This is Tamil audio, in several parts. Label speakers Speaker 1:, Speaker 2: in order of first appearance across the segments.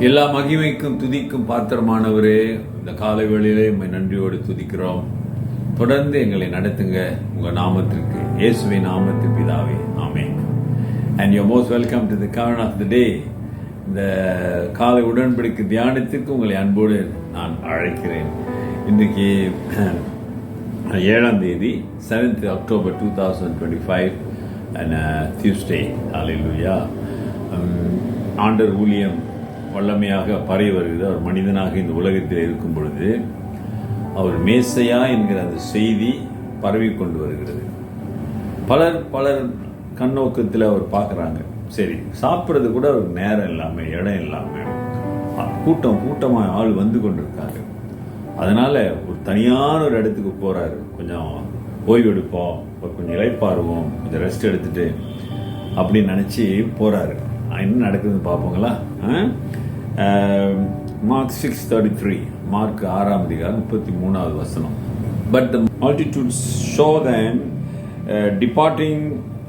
Speaker 1: எல்லா மகிமைக்கும் துதிக்கும் பாத்திரமானவரே, இந்த காலை வேளையிலே உம்மை நன்றியோடு துதிக்கிறோம். தொடர்ந்து எங்களை நடத்துங்க உங்க நாமத்திற்கு, இயேசுவின் நாமத்திற்கு பிதாவே, ஆமென். And you're most welcome to the Covenant of the Day. இந்த காலை உடன்படிக்கை தியானத்திற்கு உங்களை அன்போடு நான் அழைக்கிறேன். இன்றைக்கு 7ஆம் தேதி 7th October 2025 and Tuesday. Hallelujah. ஆண்டர் ஊழியம் வல்லமையாக பரவி வருகிறது. அவர் மனிதனாக இந்த உலகத்தில் இருக்கும் பொழுது அவர் மேசையா என்கிற அந்த செய்தி பரவி கொண்டு வருகிறது. பலர் கண்ணோக்கத்தில் அவர் பார்க்குறாங்க. சரி, சாப்பிட்றது கூட ஒரு நேரம் இல்லாமல், இடம் இல்லாமல், கூட்டமாக ஆள் வந்து கொண்டிருக்காங்க. அதனால் ஒரு தனியான ஒரு இடத்துக்கு போகிறாரு. கொஞ்சம் ஓய்வு எடுப்போம், கொஞ்சம் இளைப்பாருவோம், கொஞ்சம் ரெஸ்ட் எடுத்துட்டு அப்படின்னு நினச்சி போகிறாரு. என்ன நடக்குதுன்னு பார்ப்போங்களா? Mark 6:33, மார்க் 6ஆம் அதிகாரம் 33வது வசனம். But the multitude saw them departing,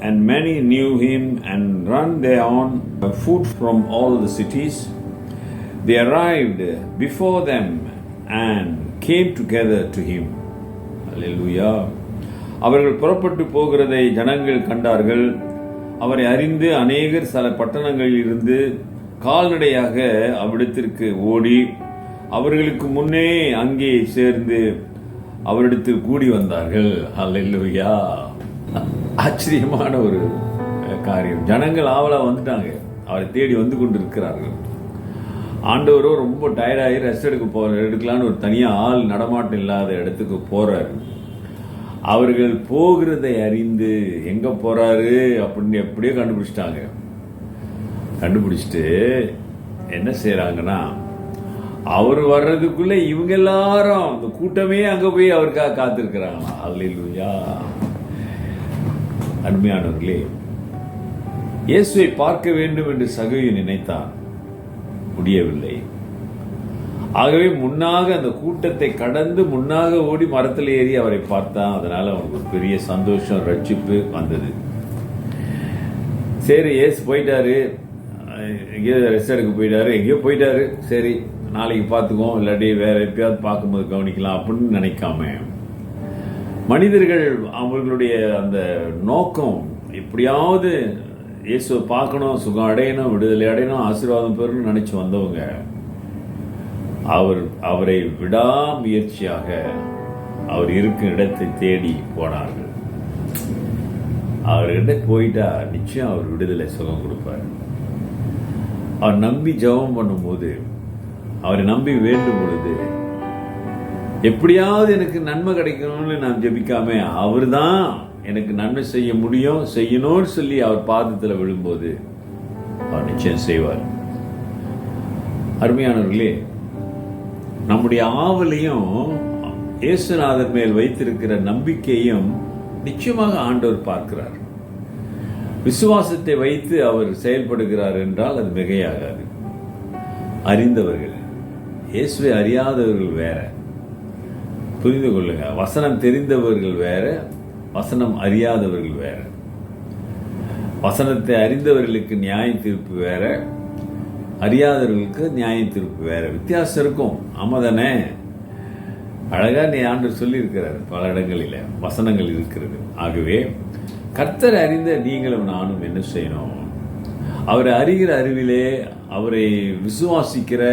Speaker 1: and many knew him and run their own food from all the cities. They arrived before them and came together to him. Hallelujah. அவர்கள் புறப்பட்டு போகிறதை ஜனங்கள் கண்டார்கள். அவரை அறிந்து அநேகர் சில பட்டணங்களில் இருந்து கால்நடையாக அவ்விடத்திற்கு ஓடி அவர்களுக்கு முன்னே அங்கே சேர்ந்து அவரிடத்தில் கூடி வந்தார்கள். ஹல்லேலூயா. ஆச்சரியமான ஒரு காரியம். ஜனங்கள் ஆவலா வந்துட்டாங்க, அவரை தேடி வந்து கொண்டு இருக்கிறார்கள். ஆண்டவரோ ரொம்ப டயர்டாகி ரெஸ்ட் எடுக்கலான்னு ஒரு தனியாக ஆள் நடமாட்டம் இல்லாத இடத்துக்கு போறாரு. அவர்கள் போகிறதை அறிந்து எங்க போறாரு அப்படின்னு எப்படியோ கண்டுபிடிச்சிட்டு என்ன செய்யறாங்கன்னா, அவர் வர்றதுக்குள்ள இவங்க எல்லாரும் அந்த கூட்டமே அங்க போய் அவருக்காக காத்திருக்கிறாங்களா. அல்லேலூயா. அருமையானவர்களே, இயேசுவை பார்க்க வேண்டும் என்று சகோதரி நினைத்தான், முடியவில்லை. ஆகவே முன்னாக அந்த கூட்டத்தை கடந்து முன்னாக ஓடி மரத்தில் ஏறி அவரை பார்த்தான். அதனால அவனுக்கு ஒரு பெரிய சந்தோஷம், ரட்சிப்பு வந்தது. சரி, இயேசு போயிட்டாரு, எங்கேயோ ரெஸ்ட் எடுக்க போயிட்டாரு, எங்கேயோ போயிட்டாரு, சரி நாளைக்கு பார்த்துக்குவோம், இல்லாட்டி வேற எப்பயாவது பார்க்கும்போது கவனிக்கலாம் அப்படின்னு நினைக்காம, மனிதர்கள் அவர்களுடைய அந்த நோக்கம் எப்படியாவது இயேசுவை பார்க்கணும், சுகம் அடையணும், விடுதலை அடையணும், ஆசீர்வாதம் பெறணும்னு நினைச்சு வந்தவங்க அவரை விடாமுயற்சியாக அவர் இருக்கும் இடத்தை தேடி போனார்கள். அவர்கிட்ட போயிட்டா நிச்சயம் அவர் விடுதலை சுகம் கொடுப்பார். அவர் நம்பி ஜெபம் பண்ணும்போது, அவரை நம்பி வேண்டும் பொழுது, எப்படியாவது எனக்கு நன்மை கிடைக்கணும்னு நான் ஜெபிக்காம அவர் தான் எனக்கு நன்மை செய்ய முடியும், செய்யணும்னு சொல்லி அவர் பாதத்தில் விழும்போது அவர் நிச்சயம் செய்வார். அருமையானவர்களே, நம்முடைய ஆவலையும் இயேசுநாதர் மேல் வைத்திருக்கிற நம்பிக்கையும் நிச்சயமாக ஆண்டவர் பார்க்கிறார். விசுவாசத்தை வைத்து அவர் செயல்படுகிறார் என்றால் அது மிகையாகாது. அறிந்தவர்கள், இயேசுவை அறியாதவர்கள் வேற. புரிந்து கொள்ளுங்க. வசனம் தெரிந்தவர்கள் வேற, வசனம் அறியாதவர்கள் வேற. வசனத்தை அறிந்தவர்களுக்கு நியாய தீர்ப்பு வேற, அறியாதவர்களுக்கு நியாய தீர்ப்பு வேற. வித்தியாசம் இருக்கும். ஆமாதானே? அழகா நீ ஆண்டவர் சொல்லி இருக்கிறார். பல இடங்களில வசனங்கள் இருக்கிறது. ஆகவே கர்த்தரை அறிந்த நீங்களும் நானும் என்ன செய்யணும்? அவரை அறிகிற அறிவிலே, அவரை விசுவாசிக்கிற,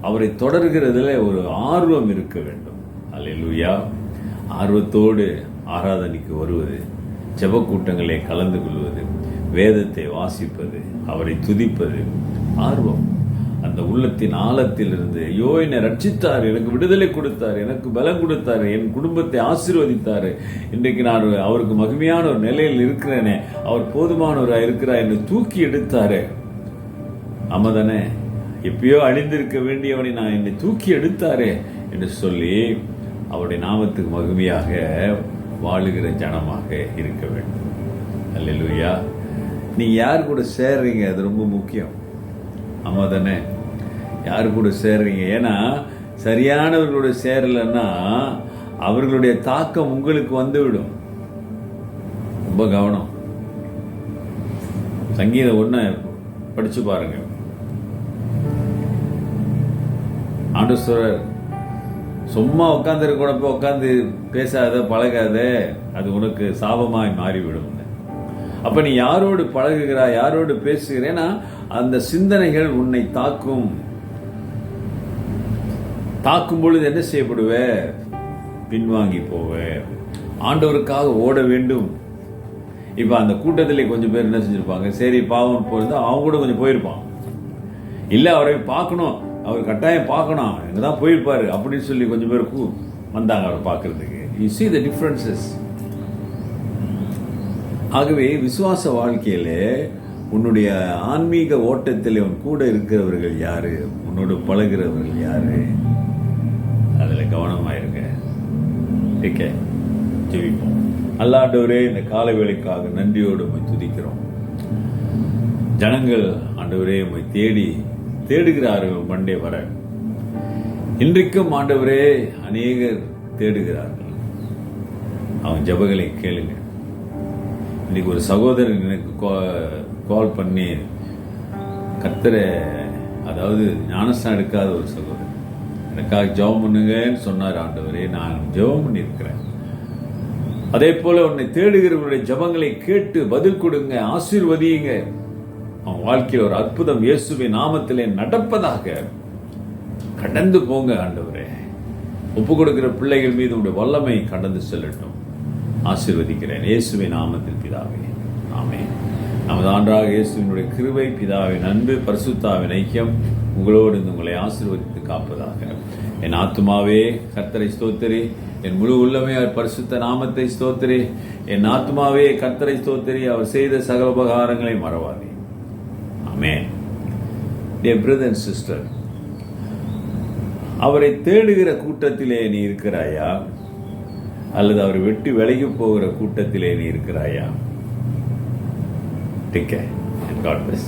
Speaker 1: அவரை தொடர்கிறதுல ஒரு ஆர்வம் இருக்க வேண்டும். அல்லேலூயா. ஆர்வத்தோடு ஆராதனைக்கு வருவது, ஜெப கூட்டங்களை கலந்து கொள்வது, வேதத்தை வாசிப்பது, அவரை துதிப்பது, ஆர்வம் அந்த உள்ளத்தின் ஆழத்தில் இருந்து, ஐயோ என்னை ரட்சித்தார், எனக்கு விடுதலை கொடுத்தார், எனக்கு பலம் கொடுத்தாரு, என் குடும்பத்தை ஆசீர்வதித்தாரு, இன்றைக்கு நான் அவருக்கு மகிமையான ஒரு நிலையில் இருக்கிறேனே, அவர் போதுமானவராக இருக்கிறார், என்னை தூக்கி எடுத்தாரு. ஆமாதானே? எப்பயோ அழிந்திருக்க வேண்டியவனை நான் என்னை தூக்கி எடுத்தாரே என்று சொல்லி அவருடைய நாமத்துக்கு மகிமையாக வாழுகிற ஜனமாக இருக்க வேண்டும். அல்லேலூயா. நீங்க யார் கூட சேர்றீங்க, அது ரொம்ப முக்கியம். ஆமா தானே? யாரு கூட சேர்றீங்க? ஏன்னா சரியானவர்களோட சேரலன்னா அவர்களுடைய தாக்கம் உங்களுக்கு வந்துவிடும். ரொம்ப கவனம். சங்கீதம் 1 படிச்சு பாருங்க. ஆண்டவர் சொல்றார், சும்மா உட்காந்துருக்க கூட போய் உட்காந்து பேசாத பழகாத, அது உனக்கு சாபமாய் மாறிவிடும். அப்ப நீ யாரோடு பழகுகிறாய், யாரோடு பேசுகிறேன்னா அந்த சிந்தனைகள் உன்னை தாக்கும் பொழுது என்ன செய்யப்படுவ? பின்வாங்கி போவ. ஆண்டவருக்காக ஓட வேண்டும். இப்ப அந்த கூட்டத்திலே கொஞ்சம் பேர் என்ன செஞ்சிருப்பாங்க, சரி பாவம் போயிருந்தா அவங்க கூட கொஞ்சம் போயிருப்பான், இல்ல அவரை பார்க்கணும், அவர் கட்டாயம் பார்க்கணும், எங்கதான் போயிருப்பாரு அப்படின்னு சொல்லி கொஞ்சம் பேர் வந்தாங்க அவரை பார்க்கறதுக்கு. You see the differences. ஆகவே விசுவாச வாழ்க்கையில உன்னுடைய ஆன்மீக ஓட்டத்தில் உன் கூட இருக்கிறவர்கள் யாரு, உன்னோடு பழகிறவர்கள் யாரு, அதுல கவனமாயிருங்க. ஜெபிப்போம். ஆண்டவரே, இந்த கால வேளைக்காக நன்றியோடு உம்மை துதிக்கிறோம். ஜனங்கள் ஆண்டவரே உம்மை தேடுகிறார்கள் மண்டே வர. இன்றைக்கும் ஆண்டவரே அநேகர் தேடுகிறார்கள். அவன் ஜெபங்களை கேளுங்க. இன்னைக்கு ஒரு சகோதரன் எனக்கு கால் பண்ணி கர்த்தரை, அதாவது ஞானஸ்நானம் எடுக்காத ஒரு சகோதரன், எனக்காக ஜெபம் பண்ணுங்கன்னு சொன்னார். ஆண்டவரே, நான் ஜெபம் பண்ணியிருக்கிறேன். அதே போல உன்னை தேடுகிறவருடைய ஜெபங்களை கேட்டு பதில் கொடுங்க, ஆசீர்வதியுங்க. அவன் வாழ்க்கையில் ஒரு அற்புதம் இயேசுவின் நாமத்திலே நடப்பதாக. கடந்து போங்க ஆண்டவரே. ஒப்பு கொடுக்கிற பிள்ளைகள் மீது உடைய வல்லமை கடந்து செல்லட்டும். ஆசீர்வதிக்கிறேன் இயேசுவின் நாமத்தில் பிதாவே, ஆமென். நமது ஆண்டவராகிய இயேசுவினுடைய கிருபை, பிதாவின் அன்பு, பரிசுத்தாவின் ஐக்கியம் உங்களோடு உங்களை ஆசீர்வதித்து காப்பதாக. என் ஆத்துமாவே கர்த்தரை ஸ்தோத்திரி, என் முழு உள்ளமே அவர் பரிசுத்த நாமத்தை ஸ்தோத்திரி. என் ஆத்துமாவே கர்த்தரை ஸ்தோத்திரி, அவர் செய்த சகல உபகாரங்களை மறவாதே. ஆமென். Dear brother and sister, அவரை தேடுகிற கூட்டத்திலே நீ இருக்கிறாயா, அல்லது அவர் விட்டு விலகி போகிற கூட்டத்திலே நீ இருக்கிறாயா? Take care and God bless.